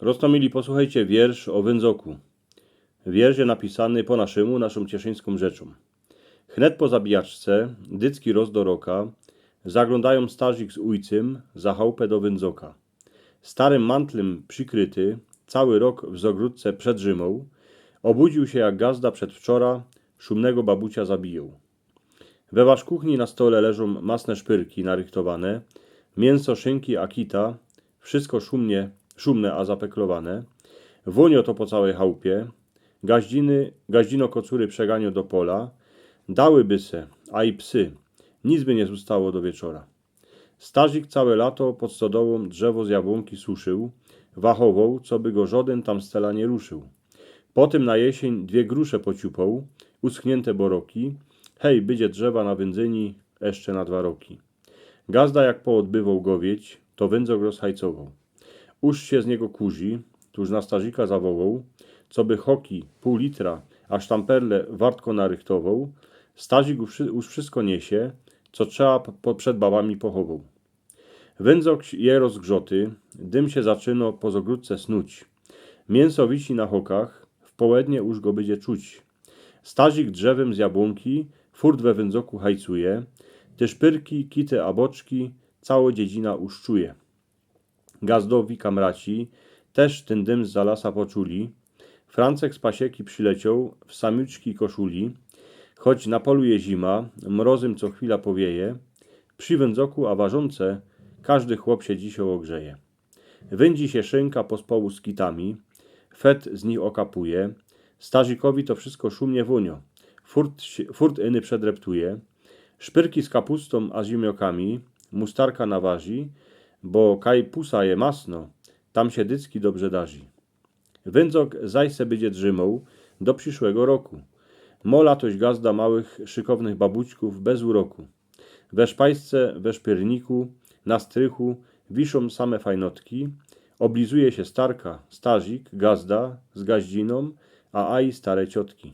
Roztomili, posłuchajcie wiersz o Wędzoku. Wiersz jest napisany po naszemu, naszą cieszyńską rzeczą. Chnet po zabijaczce, dycki roz do roka, zaglądają starzik z ujcym za chałupę do Wędzoka. Starym mantlem przykryty, cały rok w zogródce przed Rzymą, obudził się jak gazda przedwczora, szumnego babucia zabiją. We wasz kuchni na stole leżą masne szpyrki narychtowane, mięso, szynki, akita, wszystko szumne a zapeklowane. Wonio to po całej chałupie, gaździno kocury przeganią do pola, dałyby se, a i psy, nic by nie zostało do wieczora. Starzik całe lato pod stodołą drzewo z jabłonki suszył, wachował, co by go żaden tam stela nie ruszył. Potem na jesień 2 grusze pociupał, uschnięte boroki, hej, będzie drzewa na Wędzyni jeszcze na 2 roki. Gazda jak poodbywał gowieć, to Wędzok rozhajcował. Uż się z niego kurzi, tuż na starzika zawołał, co by hoki, pół litra, a sztamperle wartko narychtował. Starzik już wszystko niesie, co trzeba przed babami pochował. Wędzok je rozgrzoty, dym się zaczyno po zogródce snuć. Mięso wisi na hokach, w połednie już go będzie czuć. Starzik drzewem z jabłonki, furt we Wędzoku hajcuje, te szpyrki, kity a boczki, cała dziedzina uszczuje. Gazdowi kamraci też ten dym z lasa poczuli. Francek z pasieki przyleciał w samiuczki koszuli. Choć na polu je zima, mrozem co chwila powieje, przy Wędzoku a ważące każdy chłop się dzisiaj ogrzeje. Wędzi się szynka pospołu z kitami, fet z nich okapuje, starzikowi to wszystko szumnie wonio, furt iny przedreptuje, szpyrki z kapustą a z ziemniokami, mustarka naważy, bo kaj pusa je masno, tam się dycki dobrze darzy. Wędzok zaś se będzie drzymał do przyszłego roku. Mola toś gazda małych, szykownych babućków bez uroku. We szpajsce, we szpierniku, na strychu wiszą same fajnotki, oblizuje się starka, starzik, gazda z gaździną, a aj stare ciotki.